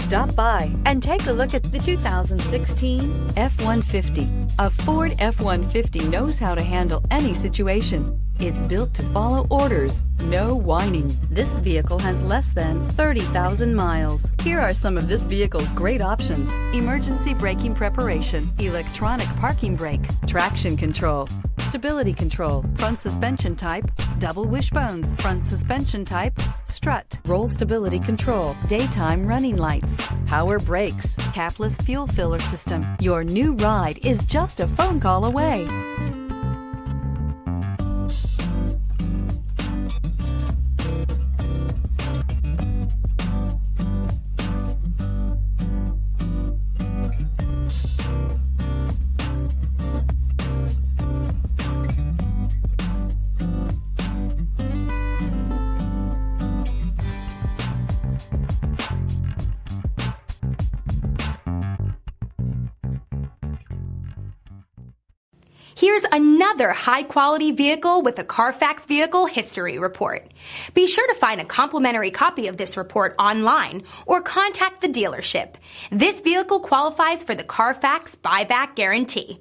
Stop by and take a look at the 2016 F-150. A Ford F-150 knows how to handle any situation. It's built to follow orders, no whining. This vehicle has less than 30,000 miles. Here are some of this vehicle's great options: emergency braking preparation, electronic parking brake, traction control, stability control, front suspension type, double wishbones, front suspension type, strut, roll stability control, daytime running lights, power brakes, capless fuel filler system. Your new ride is just a phone call away. Here's another high-quality vehicle with a Carfax Vehicle History Report. Be sure to find a complimentary copy of this report online or contact the dealership. This vehicle qualifies for the Carfax Buyback Guarantee.